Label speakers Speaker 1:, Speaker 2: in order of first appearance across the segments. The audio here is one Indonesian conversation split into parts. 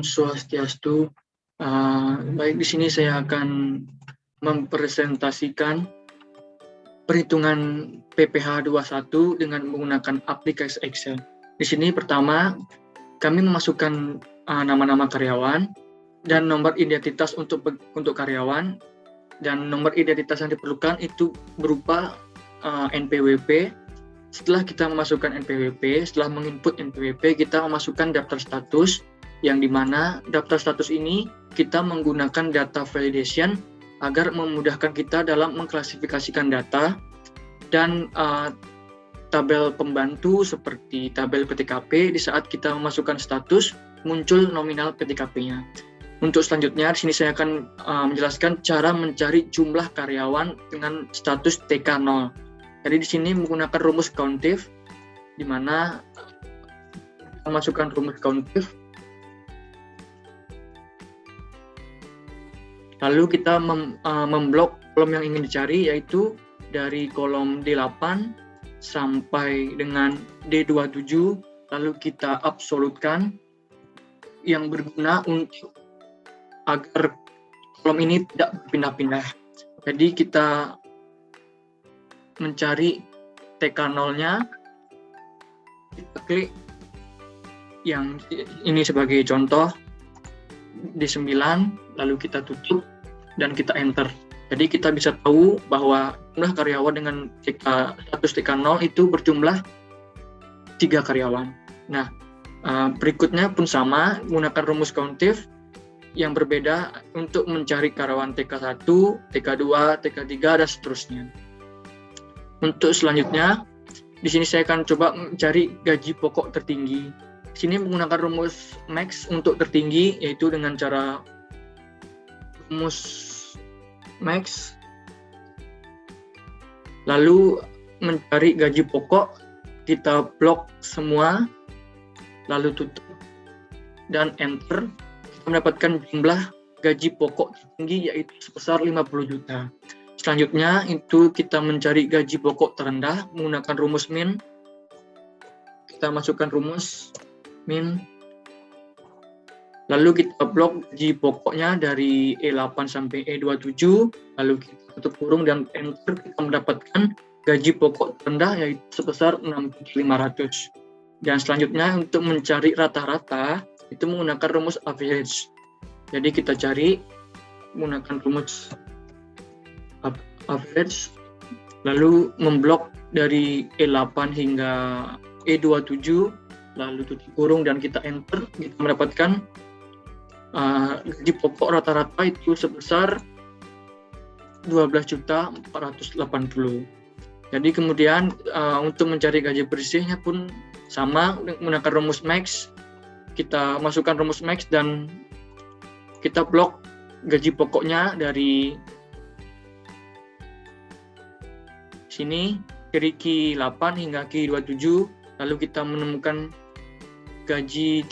Speaker 1: Swastiastu. Baik, di sini saya akan mempresentasikan perhitungan PPh 21 dengan menggunakan aplikasi Excel. Di sini pertama kami memasukkan nama-nama karyawan dan nomor identitas untuk karyawan, dan nomor identitas yang diperlukan itu berupa NPWP. Setelah kita memasukkan NPWP, setelah menginput NPWP, kita memasukkan daftar status, yang dimana daftar status ini kita menggunakan data validation agar memudahkan kita dalam mengklasifikasikan data, dan tabel pembantu seperti tabel PTKP di saat kita memasukkan status muncul nominal PTKP-nya. Untuk selanjutnya, di sini saya akan menjelaskan cara mencari jumlah karyawan dengan status TK0. Jadi di sini menggunakan rumus countif, di mana kita masukkan rumus countif. Lalu kita memblok kolom yang ingin dicari, yaitu dari kolom D8 sampai dengan D27, lalu kita absolutkan yang berguna untuk agar kolom ini tidak berpindah-pindah. Jadi kita mencari TK0-nya, kita klik yang ini sebagai contoh D9, lalu kita tutup dan kita enter. Jadi kita bisa tahu bahwa jumlah karyawan dengan status TK0 itu berjumlah 3 karyawan. Nah, berikutnya pun sama, menggunakan rumus countif yang berbeda untuk mencari karyawan TK1, TK2, TK3, dan seterusnya. Untuk selanjutnya, di sini saya akan coba mencari gaji pokok tertinggi. Di sini menggunakan rumus max untuk tertinggi, yaitu dengan cara rumus max, lalu mencari gaji pokok, kita blok semua, lalu tutup dan enter. Kita mendapatkan jumlah gaji pokok tertinggi, yaitu sebesar 50 juta. Selanjutnya itu kita mencari gaji pokok terendah menggunakan rumus min. Kita masukkan rumus min, lalu kita blok gaji pokoknya dari E8 sampai E27, lalu kita tutup kurung dan enter. Kita mendapatkan gaji pokok terendah, yaitu sebesar 6.500. Dan selanjutnya untuk mencari rata-rata itu menggunakan rumus average. Jadi kita cari menggunakan rumus average, lalu memblok dari E8 hingga E27, lalu tutup kurung dan kita enter. Kita mendapatkan gaji pokok rata-rata itu sebesar 12.480. Jadi kemudian untuk mencari gaji bersihnya pun sama, menggunakan rumus max. Kita masukkan rumus max dan kita blok gaji pokoknya dari sini dari Q8 hingga Q27, lalu kita menemukan gaji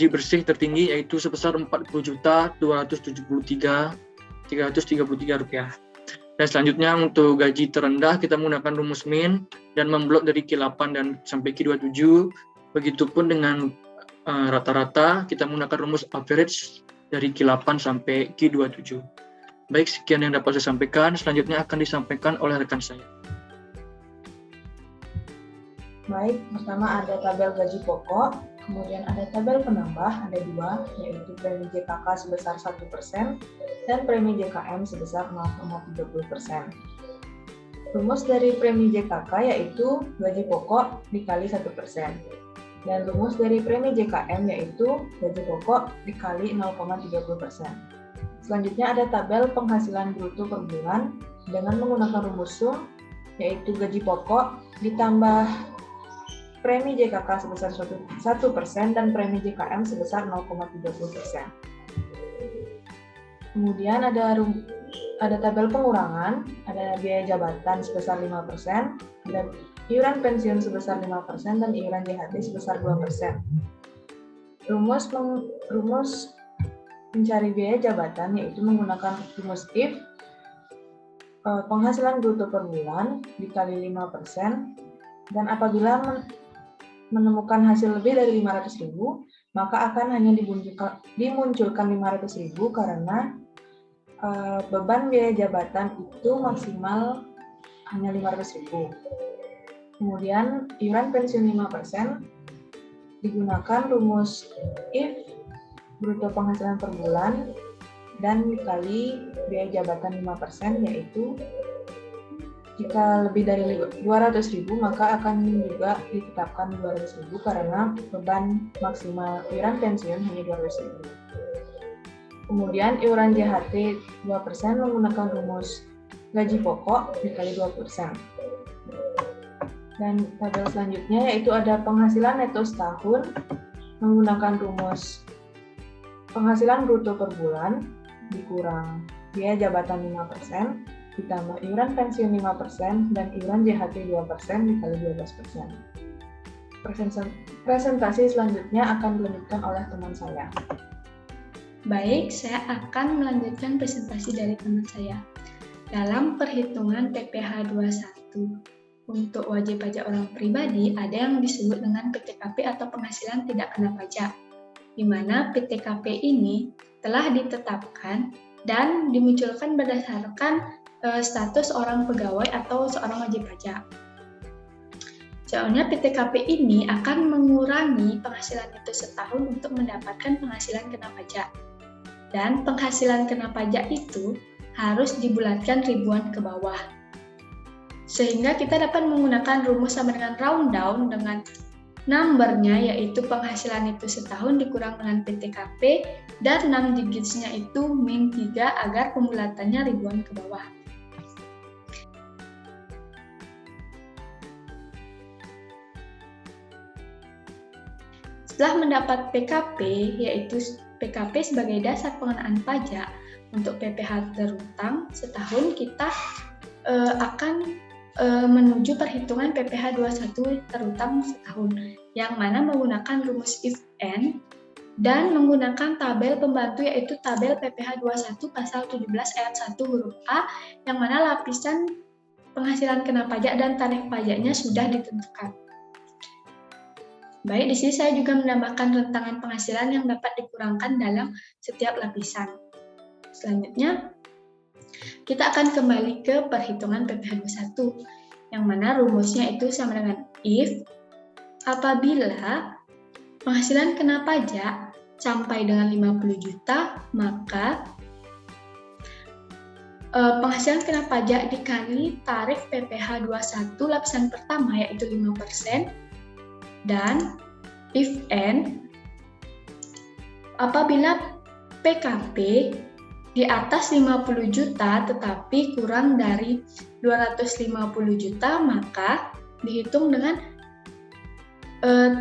Speaker 1: bersih tertinggi, yaitu sebesar 40.273.333 rupiah. Dan selanjutnya untuk gaji terendah kita menggunakan rumus min dan memblok dari Q8 dan sampai Q27. Begitupun dengan rata-rata kita menggunakan rumus average dari Q8 sampai Q27. Baik, sekian yang dapat saya sampaikan. Selanjutnya akan disampaikan oleh rekan saya.
Speaker 2: Baik, pertama ada tabel gaji pokok, kemudian ada tabel penambah, ada 2, yaitu premi JKK sebesar 1% dan premi JKM sebesar 0,30%. Rumus dari premi JKK yaitu gaji pokok dikali 1%. Dan rumus dari premi JKM yaitu gaji pokok dikali 0,30%. Selanjutnya ada tabel penghasilan bruto per bulan dengan menggunakan rumus sum, yaitu gaji pokok ditambah premi JKK sebesar 1% dan premi JKM sebesar 0,30%. Kemudian ada tabel pengurangan, ada biaya jabatan sebesar 5%, ada iuran pensiun sebesar 5%, dan iuran JHT sebesar 2%. Rumus mencari biaya jabatan yaitu menggunakan rumus if, penghasilan bruto per bulan dikali 5%, dan apabila menemukan hasil lebih dari 500.000, maka akan hanya dimunculkan 500.000 karena beban biaya jabatan itu maksimal hanya 500.000. Kemudian iuran pensiun 5% digunakan rumus if bruto penghasilan per bulan dan dikali biaya jabatan 5%, yaitu jika lebih dari 200.000 maka akan juga ditetapkan 200.000 karena beban maksimal iuran pensiun hanya 200.000. Kemudian iuran JHT 2% menggunakan rumus gaji pokok dikali 2%. Dan tabel selanjutnya yaitu ada penghasilan neto setahun menggunakan rumus penghasilan bruto per bulan dikurang biaya jabatan 5% ditambah iuran pensiun 5% dan iuran JHT 2% dikali 12%. Presentasi selanjutnya akan dilanjutkan oleh teman saya.
Speaker 3: Baik, saya akan melanjutkan presentasi dari teman saya. Dalam perhitungan PPh 21, untuk wajib pajak orang pribadi ada yang disebut dengan PTKP atau penghasilan tidak kena pajak, di mana PTKP ini telah ditetapkan dan dimunculkan berdasarkan status orang pegawai atau seorang wajib pajak. Soalnya PTKP ini akan mengurangi penghasilan itu setahun untuk mendapatkan penghasilan kena pajak. Dan penghasilan kena pajak itu harus dibulatkan ribuan ke bawah. Sehingga kita dapat menggunakan rumus sama dengan round down dengan numbernya, yaitu penghasilan itu setahun dikurang dengan PTKP dan 6 digitsnya itu min 3 agar pembulatannya ribuan ke bawah. Setelah mendapat PKP, yaitu PKP sebagai dasar pengenaan pajak untuk PPh terutang setahun, kita akan menuju perhitungan PPh 21 terutang setahun, yang mana menggunakan rumus if and dan menggunakan tabel pembantu, yaitu tabel PPh 21 pasal 17 ayat 1 huruf A, yang mana lapisan penghasilan kena pajak dan tarif pajaknya sudah ditentukan. Baik, di sini saya juga menambahkan rentangan penghasilan yang dapat dikurangkan dalam setiap lapisan. Selanjutnya, kita akan kembali ke perhitungan PPh 21, yang mana rumusnya itu sama dengan if apabila penghasilan kena pajak sampai dengan 50 juta, maka penghasilan kena pajak dikali tarif PPh 21 lapisan pertama yaitu 5%, dan if and apabila PKP di atas 50 juta tetapi kurang dari 250 juta, maka dihitung dengan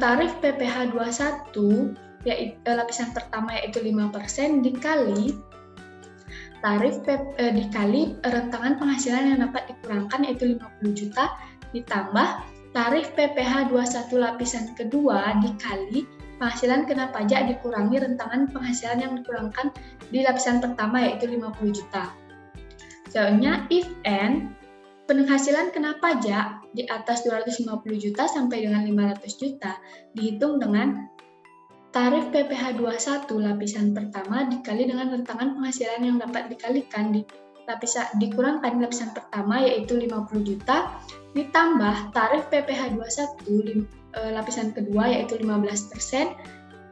Speaker 3: tarif PPh 21 yaitu lapisan pertama yaitu 5% dikali tarif dikali rentangan penghasilan yang dapat dikurangkan yaitu 50 juta ditambah tarif PPh 21 lapisan kedua dikali penghasilan kena pajak dikurangi rentangan penghasilan yang dikurangkan di lapisan pertama yaitu 50 juta. Soalnya if and penghasilan kena pajak di atas 250 juta sampai dengan 500 juta dihitung dengan tarif PPh 21 lapisan pertama dikali dengan rentangan penghasilan yang dapat dikalikan dikurangkan di lapisan pertama yaitu 50 juta ditambah tarif PPh 21 lapisan kedua yaitu 15%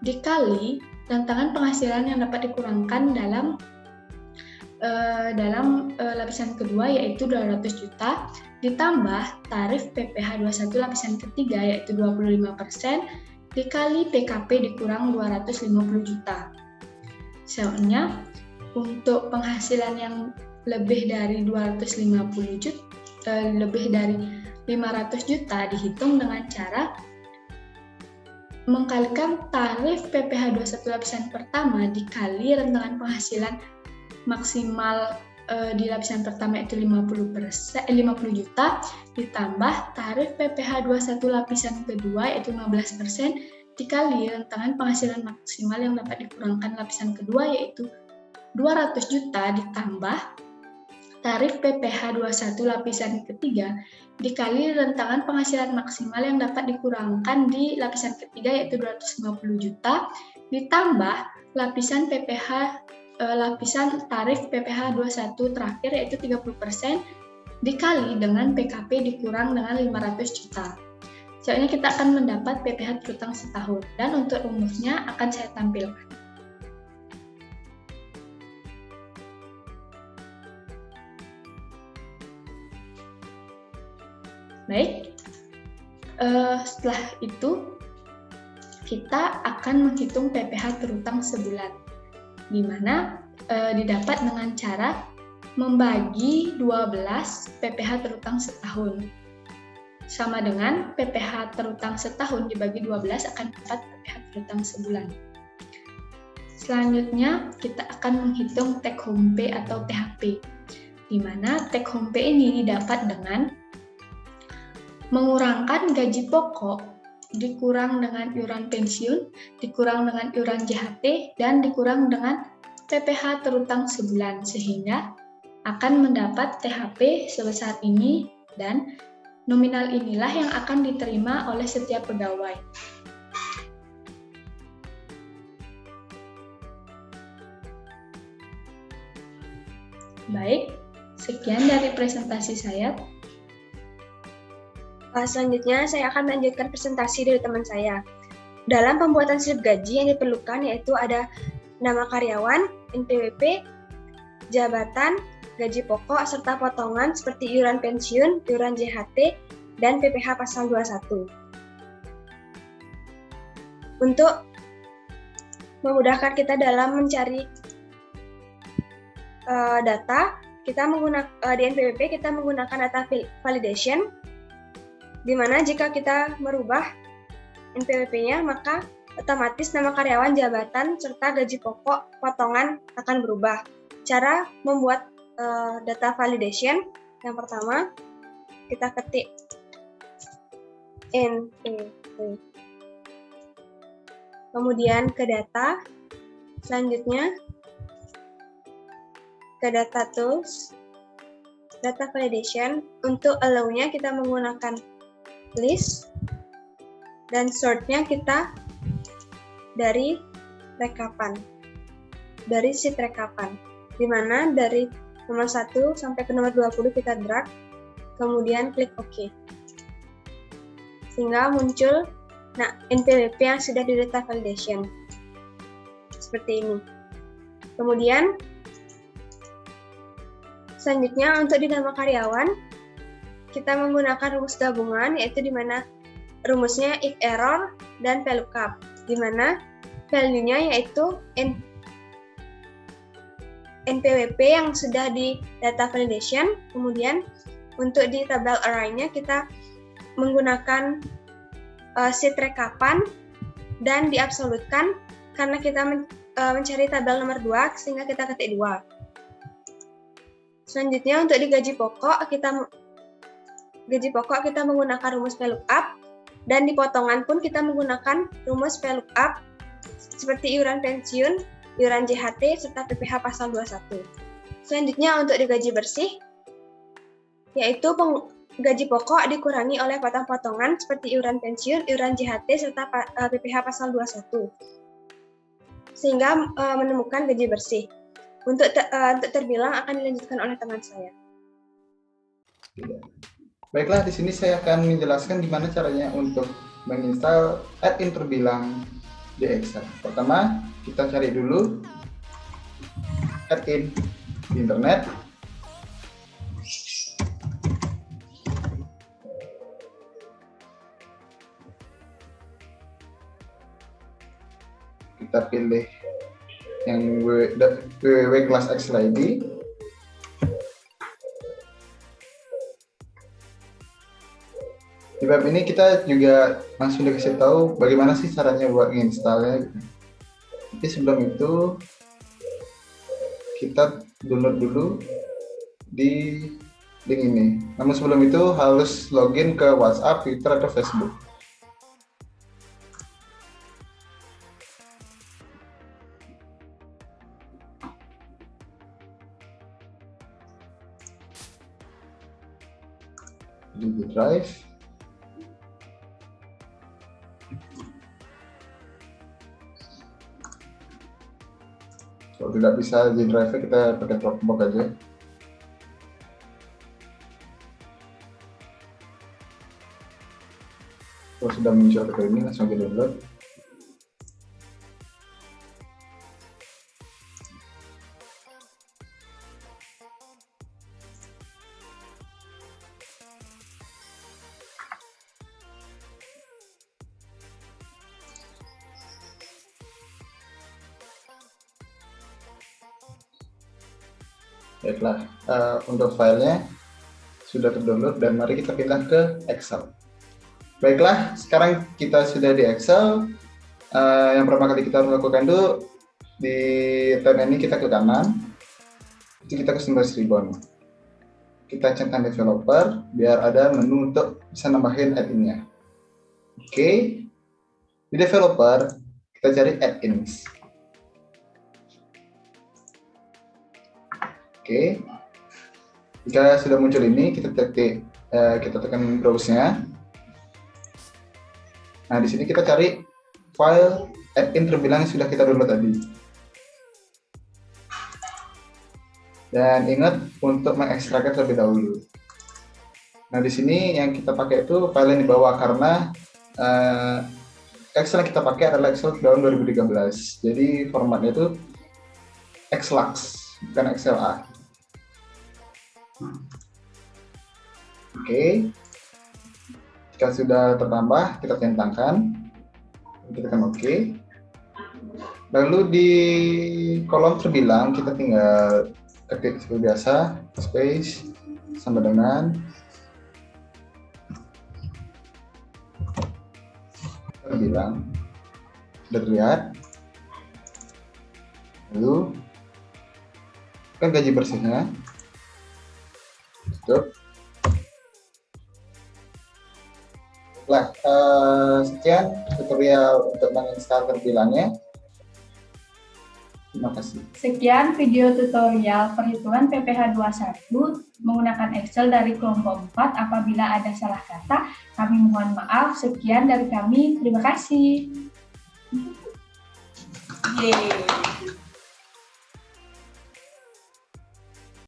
Speaker 3: dikali rentangan penghasilan yang dapat dikurangkan dalam lapisan kedua yaitu 200 juta ditambah tarif PPh 21 lapisan ketiga yaitu 25% dikali PKP dikurang 250 juta. Soalnya untuk penghasilan yang lebih dari 250 juta, lebih dari 500 juta dihitung dengan cara mengkalikan tarif PPh 21 lapisan pertama dikali rentangan penghasilan maksimal di lapisan pertama itu 50 juta ditambah tarif PPh 21 lapisan kedua yaitu 15% dikali rentangan penghasilan maksimal yang dapat dikurangkan lapisan kedua yaitu 200 juta ditambah tarif PPh 21 lapisan ketiga dikali rentangan penghasilan maksimal yang dapat dikurangkan di lapisan ketiga yaitu 250 juta ditambah lapisan lapisan tarif PPh 21 terakhir yaitu 30% dikali dengan PKP dikurang dengan 500 juta. Selanjutnya kita akan mendapat PPh terutang setahun, dan untuk rumusnya akan saya tampilkan. Baik, setelah itu kita akan menghitung PPh terutang sebulan, di mana didapat dengan cara membagi 12 PPh terutang setahun. Sama dengan PPh terutang setahun dibagi 12 akan dapat PPh terutang sebulan. Selanjutnya kita akan menghitung take home pay atau THP, di mana take home pay ini didapat dengan mengurangkan gaji pokok, dikurang dengan iuran pensiun, dikurang dengan iuran JHT, dan dikurang dengan PPh terutang sebulan, sehingga akan mendapat THP sebesar ini, dan nominal inilah yang akan diterima oleh setiap pegawai. Baik, sekian dari presentasi saya.
Speaker 4: Selanjutnya, saya akan melanjutkan presentasi dari teman saya. Dalam pembuatan slip gaji yang diperlukan yaitu ada nama karyawan, NPWP, jabatan, gaji pokok, serta potongan seperti iuran pensiun, iuran JHT, dan PPh pasal 21. Untuk memudahkan kita dalam mencari data, kita menggunakan di NPWP kita menggunakan data validation, di mana jika kita merubah NPWP-nya, maka otomatis nama karyawan, jabatan, serta gaji pokok, potongan akan berubah. Cara membuat data validation, yang pertama, kita ketik NPWP. Kemudian ke data, selanjutnya ke data tools, data validation. Untuk allow-nya kita menggunakan list, dan sort-nya kita dari rekapan, dari sheet rekapan, di mana dari nomor 1 sampai ke nomor 20 kita drag, kemudian klik OK. Sehingga muncul NPWP yang sudah di data validation. Seperti ini. Kemudian, selanjutnya untuk di nama karyawan, kita menggunakan rumus gabungan, yaitu di mana rumusnya if error dan VLOOKUP, di mana value-nya yaitu NPWP yang sudah di data validation. Kemudian untuk di tabel array-nya kita menggunakan sheet rekapan dan diabsolutkan karena kita mencari tabel nomor 2, sehingga kita ketik 2. Selanjutnya untuk di gaji pokok kita menggunakan rumus VLOOKUP, dan di potongan pun kita menggunakan rumus VLOOKUP seperti iuran pensiun, iuran JHT, serta PPh pasal 21. Selanjutnya untuk di gaji bersih, yaitu gaji pokok dikurangi oleh potong-potongan seperti iuran pensiun, iuran JHT, serta PPh pasal 21, sehingga menemukan gaji bersih. Untuk terbilang akan dilanjutkan oleh teman saya.
Speaker 5: Baiklah, di sini saya akan menjelaskan gimana caranya untuk menginstal add-in terbilang di Excel. Pertama, kita cari dulu add-in di internet. Kita pilih yang www kelas Excel ID. Di web ini kita juga langsung dikasih tahu bagaimana sih caranya buat nginstalnya. Tapi sebelum itu kita download dulu di link ini. Namun sebelum itu harus login ke WhatsApp, Twitter, atau Facebook. Di Drive. tidak bisa di driver, kita pakai Dropbox aja. Kalau sudah muncul seperti ini, langsung di download. Baiklah, untuk filenya sudah terdownload dan mari kita pindah ke Excel. Baiklah, sekarang kita sudah di Excel. Yang pertama kali kita harus lakukan itu di tab ini kita ke kanan, itu kita ke sumber ribbon. Kita centang developer biar ada menu untuk bisa nambahin add-in-nya. Oke, di developer kita cari add-ins. Oke, jika sudah muncul ini, kita tekan browse-nya. Nah, di sini kita cari file add-in terbilang yang sudah kita download tadi. Dan ingat untuk mengekstraknya terlebih dahulu. Nah, di sini yang kita pakai itu file yang di bawah karena Excel yang kita pakai adalah Excel tahun 2013. Jadi formatnya itu Xlux, bukan XLA. Oke, jika sudah tertambah, kita centangkan, kita tekan OK. Lalu di kolom terbilang kita tinggal ketik seperti biasa, space sama dengan terbilang, sudah terlihat. Lalu kan gaji bersihnya. Baiklah, sekian tutorial untuk menginstal terbilangnya. Terima kasih.
Speaker 6: Sekian video tutorial perhitungan PPh 21 menggunakan Excel dari kelompok 4. Apabila ada salah kata, kami mohon maaf. Sekian dari kami. Terima kasih. Yeay.